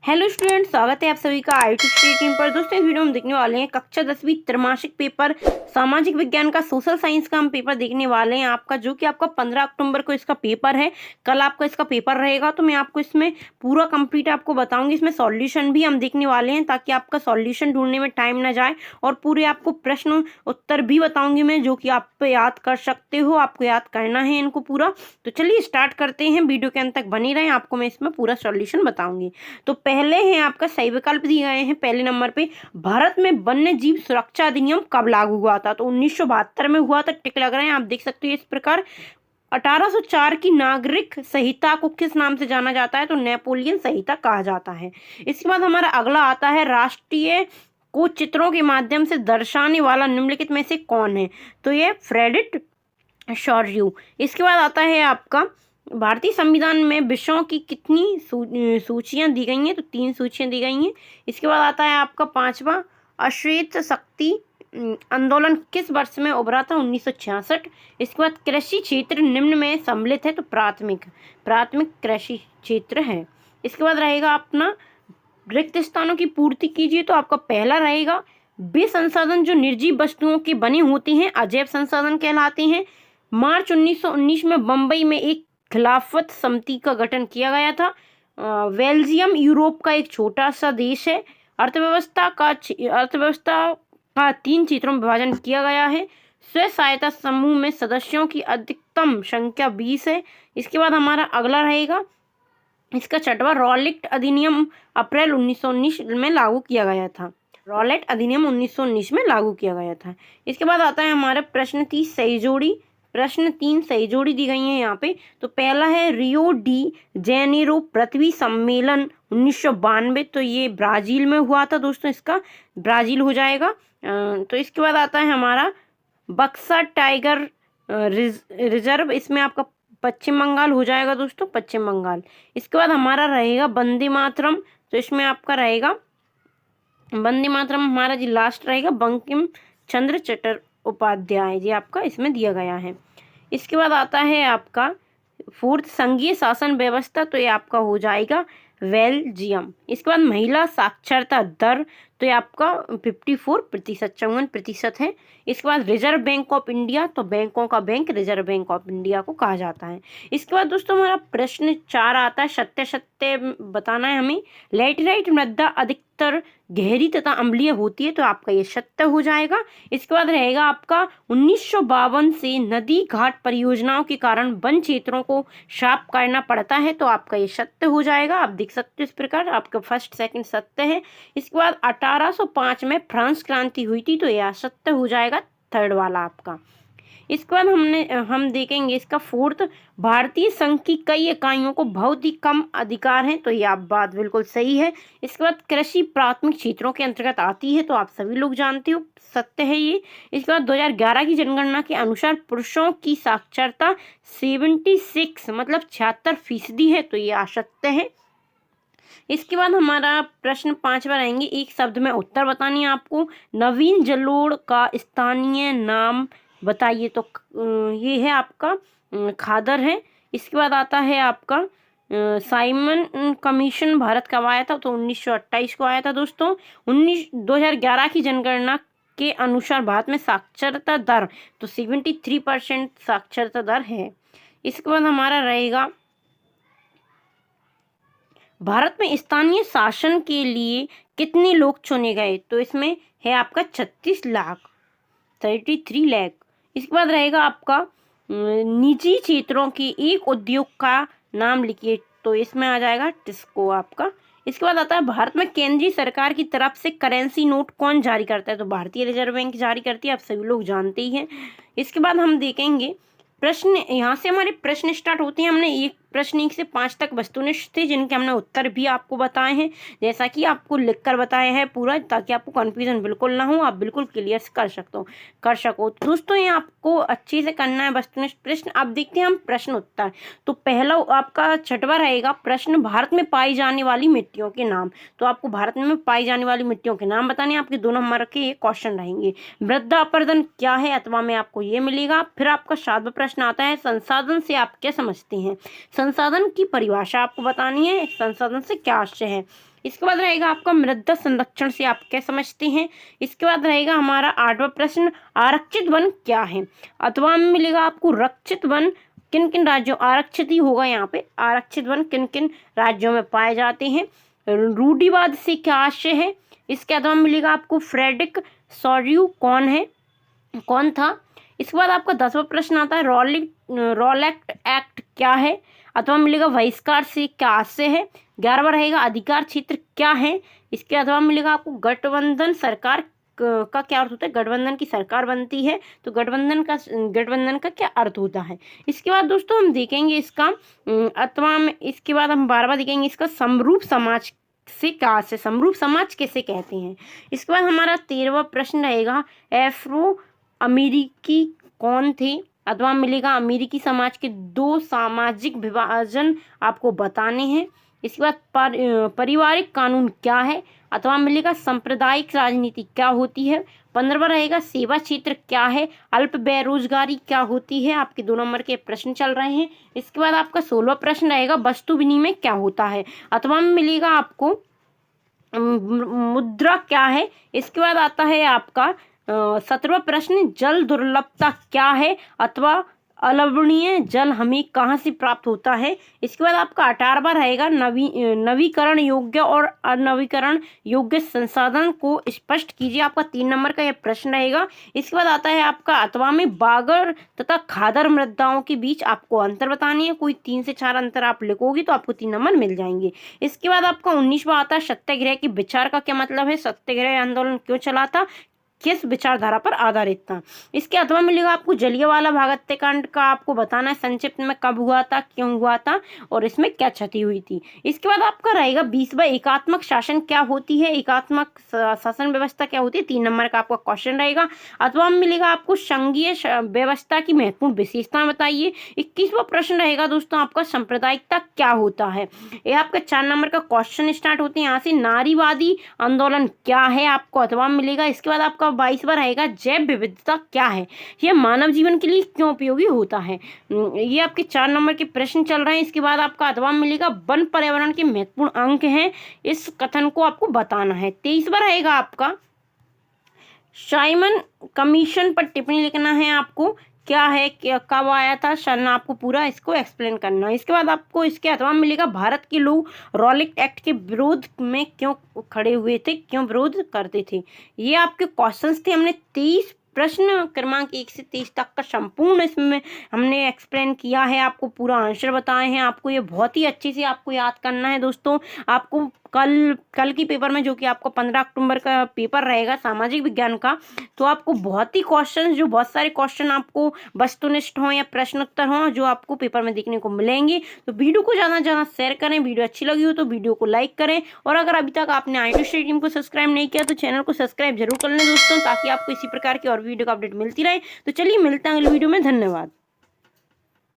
Hello student, स्वागत है आप सभी का IT स्टडी टीम पर। दोस्तों इस वीडियो में देखने वाले हैं कक्षा 10वीं त्रैमासिक पेपर सामाजिक विज्ञान का सोशल साइंस का हम पेपर देखने वाले हैं आपका, जो कि आपका 15 अक्टूबर को इसका पेपर है। कल आपका इसका पेपर रहेगा, तो मैं आपको इसमें पूरा कंप्लीट आपको बताऊंगी। इसमें सॉल्यूशन भी हम देखने वाले हैं ताकि आपका सॉल्यूशन ढूंढने में टाइम ना जाए, और पूरे आपको प्रश्न उत्तर भी बताऊंगी मैं, जो कि आप याद कर सकते हो। आपको याद करना है इनको पूरा। तो चलिए स्टार्ट करते हैं, वीडियो के अंत तक बने रहें, आपको मैं इसमें पूरा सॉल्यूशन बताऊंगी। तो पहले हैं आपका सही विकल्प दिए गए हैं पहले नंबर पे, भारत में वन्य जीव सुरक्षा अधिनियम कब लागू हुआ था? तो 1972 में हुआ था। टिक लग रहे हैं, आप देख सकते हो इस प्रकार। 1804 की नागरिक संहिता को किस नाम से जाना जाता है? तो नेपोलियन संहिता कहा जाता है। इसके बाद हमारा अगला आता है, राष्ट्रीय को चित्रों के माध्यम से दर्शाने वाला निम्नलिखित में से कौन है? तो ये फ्रेडरिक शोर्यू। इसके बाद आता है आपका, भारतीय संविधान में विषयों की कितनी सूचियां दी गई हैं? तो 3 सूचियां दी गई हैं। इसके बाद आता है आपका 5वां, अश्वेत शक्ति आंदोलन किस वर्ष में उभरा था? 1966। इसके बाद कृषि क्षेत्र निम्न में सम्मिलित है? तो प्राथमिक कृषि क्षेत्र है। इसके बाद रहेगा अपना, रिक्त स्थानों की पूर्ति कीजिए। तो आपका पहला रहेगा, वे संसाधन जो निर्जीव वस्तुओं के बने होते हैं अजैव संसाधन कहलाते हैं। मार्च 1919 में बम्बई में एक खिलाफत समिति का गठन किया गया था। बेल्जियम यूरोप का एक छोटा सा देश है। अर्थव्यवस्था का 3 क्षेत्रों में विभाजन किया गया है। स्व सहायता समूह में सदस्यों की अधिकतम संख्या 20 है। इसके बाद हमारा अगला रहेगा, इसका 6वां, रॉलेट अधिनियम अप्रैल 1919 में लागू किया गया था। रॉलेट अधिनियम 1919 में लागू किया गया था। इसके बाद आता है हमारा प्रश्न 30 सही जोड़ी। प्रश्न 3 सही जोड़ी दी गई है यहाँ पे। तो पहला है, रियो डी जेनेरो पृथ्वी सम्मेलन 1992, तो ये ब्राजील में हुआ था दोस्तों, इसका ब्राजील हो जाएगा। तो इसके बाद आता है हमारा, बक्सा टाइगर रिजर्व, इसमें आपका पश्चिम बंगाल हो जाएगा दोस्तों, पश्चिम बंगाल। इसके बाद हमारा रहेगा वंदे मातरम, तो इसमें आपका रहेगा वंदे मातरम, हमारा जी लास्ट रहेगा बंकिम चंद्र चट्टोपाध्याय जी, आपका इसमें दिया गया है। इसके बाद आता है आपका 4th, संघीय शासन व्यवस्था, तो ये आपका हो जाएगा बेल्जियम। इसके बाद महिला साक्षरता दर, तो ये आपका 54%, 54% है। इसके बाद रिजर्व बैंक ऑफ इंडिया, तो बैंकों का bank reserve bank of India को कहा जाता है। इसके बाद दोस्तों हमारा प्रश्न 4 आता है, सत्य सत्य बताना है हमें। लैटेराइट मृदा अधिकतर गहरी तथा अम्लीय होती है, तो आपका ये सत्य हो जाएगा। इसके बाद रहेगा आपका, 1952 से नदी घाट परियोजनाओं के कारण वन क्षेत्रों को साफ करना पड़ता है, तो आपका ये सत्य हो जाएगा। आप देख सकते हो इस प्रकार, आपका फर्स्ट सेकंड सत्य है। इसके बाद 1805 में फ्रांस क्रांति हुई थी, तो यह असत्य हो जाएगा, 3rd वाला आपका। इसके बाद हम देखेंगे इसका 4th, भारतीय संघ की कई इकाइयों को बहुत ही कम अधिकार हैं, तो ये आप बात बिल्कुल सही है। इसके बाद कृषि प्राथमिक क्षेत्रों के अंतर्गत आती है, तो आप सभी लोग जानते हो, सत्य है ये। इसके बाद 2011 की जनगणना के अनुसार पुरुषों की साक्षरता 76 मतलब 76% है, तो ये असत्य है। इसके बाद हमारा प्रश्न 5वां रहेंगे, एक शब्द में उत्तर बतानी है आपको। नवीन जलोढ़ का स्थानीय नाम बताइए, तो ये है आपका खादर है। इसके बाद आता है आपका, साइमन कमीशन भारत कब आया था? तो 1928 को आया था दोस्तों। 2011 की जनगणना के अनुसार भारत में साक्षरता दर, तो 73% साक्षरता दर है। इसके बाद हमारा रहेगा, भारत में स्थानीय शासन के लिए कितने लोग चुने गए? तो इसमें है आपका 36 लाख, 33 लाख। इसके बाद रहेगा आपका, निजी क्षेत्रों के एक उद्योग का नाम लिखिए, तो इसमें आ जाएगा टिस्को आपका। इसके बाद आता है, भारत में केंद्रीय सरकार की तरफ से करेंसी नोट कौन जारी करता है? तो भारतीय रिजर्व बैंक जारी करती है, आप सभी लोग जानते ही हैं। इसके बाद हम देखेंगे प्रश्न, यहाँ से हमारे प्रश्न स्टार्ट होते हैं। हमने एक प्रश्न 1 से 5 तक वस्तुनिष्ठ थे, जिनके हमने उत्तर भी आपको बताए हैं, जैसा कि आपको लिखकर बताया है पूरा, ताकि आपको कंफ्यूजन बिल्कुल ना हो, आप बिल्कुल क्लियर कर सको। तो दोस्तों ये आपको अच्छे से करना है वस्तुनिष्ठ प्रश्न। अब देखते हैं हम प्रश्न उत्तर। तो पहला आपका 6वां रहेगा, प्रश्न, भारत में पाई जाने वाली मिट्टियों के नाम। तो आपको भारत में पाई जाने वाली मिट्टियों के नाम बताने, आपके 2 नंबर के ये क्वेश्चन रहेंगे। मृदा अपरदन क्या है? अथवा में आपको ये मिलेगा। फिर आपका 7वां प्रश्न आता है, संसाधन से आप क्या समझते हैं? संसाधन की परिभाषा आपको बतानी है, संसाधन से क्या आशय है। इसके बाद रहेगा आपका मृदा संरक्षण से आप क्या समझते हैं। इसके बाद रहेगा हमारा 8वां प्रश्न, आरक्षित वन क्या है। अथवा में मिलेगा आपको रक्षित वन किन किन राज्यों, आरक्षित ही होगा यहाँ पे, आरक्षित वन किन किन राज्यों में पाए जाते हैं। रूढ़िवाद से क्या आशय है। इसके अथवा में मिलेगा आपको फ्रेडरिक सॉर्यू कौन था। इसके बाद आपका 10वां प्रश्न आता है, रॉलेट एक्ट क्या है। अथवा मिलेगा बहिष्कार से क्या आशय है। 11वां रहेगा अधिकार क्षेत्र क्या है। इसके अथवा मिलेगा आपको गठबंधन सरकार का क्या अर्थ होता है, गठबंधन की सरकार बनती है तो गठबंधन का क्या अर्थ होता है। इसके बाद दोस्तों हम देखेंगे इसका अथवा में, इसके बाद हम 12वां देखेंगे इसका समरूप समाज से क्या से, समरूप समाज कैसे कहते हैं। इसके बाद हमारा 13वां प्रश्न रहेगा, एफ्रो अमेरिकी कौन थे। अथवा मिलेगा अमेरिकी समाज के 2 सामाजिक विभाजन आपको बताने हैं। इसके बाद पारिवारिक कानून क्या है। अथवा मिलेगा सांप्रदायिक राजनीति क्या होती है। 15वां रहेगा सेवा क्षेत्र क्या है। अल्प बेरोजगारी क्या होती है। आपके 2 नंबर के प्रश्न चल रहे हैं। इसके बाद आपका 16वां प्रश्न रहेगा, वस्तु विनिमय क्या होता है। अथवा में मिलेगा आपको मुद्रा क्या है। इसके बाद आता है आपका 17वां प्रश्न, जल दुर्लभता क्या है अथवा अलवणीय जल हमें कहाँ से प्राप्त होता है। इसके बाद आपका 18वां रहेगा, नवीकरण योग्य और अनवीकरण योग्य संसाधन को स्पष्ट कीजिए। आपका 3 नंबर का यह प्रश्न रहेगा। इसके बाद आता है आपका अथवा में बागर तथा खादर मृदाओं के बीच आपको अंतर बतानी है। कोई 3 से 4 अंतर आप लिखोगी तो आपको 3 नंबर मिल जाएंगे। इसके बाद आपका 19वां आता है, सत्याग्रह के विचार का क्या मतलब है, सत्याग्रह आंदोलन क्यों चला था, किस विचारधारा पर आधारित था। इसके अथवा मिलेगा आपको जलियांवाला बाग हत्याकांड का आपको बताना है संक्षिप्त में, कब हुआ था, क्यों हुआ था और इसमें क्या क्षति हुई थी। इसके बाद आपका रहेगा 20वां, एकात्मक शासन क्या होती है, एकात्मक शासन व्यवस्था क्या होती है। 3 नंबर का आपका क्वेश्चन रहेगा। अथवा मिलेगा आपको संघीय व्यवस्था की महत्वपूर्ण विशेषता बताइए। 21वां प्रश्न रहेगा दोस्तों आपका, सांप्रदायिकता क्या होता है। ये आपका 4 नंबर का क्वेश्चन स्टार्ट होते हैं यहाँ से। नारीवादी आंदोलन क्या है आपको अथवा मिलेगा। इसके बाद आपका 22वां रहेगा, जैव विविधता क्या है, यह मानव जीवन के लिए क्यों उपयोगी होता है। ये आपके 4 नंबर के प्रश्न चल रहे हैं। इसके बाद आपका अथवा मिलेगा, वन पर्यावरण के महत्वपूर्ण अंग हैं, इस कथन को आपको बताना है। 23वां रहेगा आपका, साइमन कमीशन पर टिप्पणी लिखना है आपको, क्या है, क्या कब आया था, सन आपको पूरा इसको एक्सप्लेन करना है। इसके बाद आपको इसके अथवा मिलेगा, भारत के लोग रॉलेट एक्ट के विरोध में क्यों खड़े हुए थे, क्यों विरोध करते थे। ये आपके क्वेश्चंस थे। हमने 23 प्रश्न क्रमांक 1 से 23 तक का संपूर्ण इसमें हमने एक्सप्लेन किया है, आपको पूरा आंसर बताए हैं। आपको ये बहुत ही अच्छे से आपको याद करना है दोस्तों। आपको कल की पेपर में, जो कि आपको 15 अक्टूबर का पेपर रहेगा सामाजिक विज्ञान का, तो आपको बहुत ही क्वेश्चन, जो बहुत सारे क्वेश्चन आपको वस्तुनिष्ठ हों या प्रश्नोत्तर हों, जो आपको पेपर में देखने को मिलेंगे। तो वीडियो को ज़्यादा से ज़्यादा शेयर करें। वीडियो अच्छी लगी हो तो वीडियो को लाइक करें, और अगर अभी तक आपने IIT स्टडी टीम को सब्सक्राइब नहीं किया तो चैनल को सब्सक्राइब जरूर कर लें दोस्तों, ताकि आपको इसी प्रकार की और वीडियो का अपडेट मिलती रहे। तो चलिए मिलते हैं अगले वीडियो में, धन्यवाद।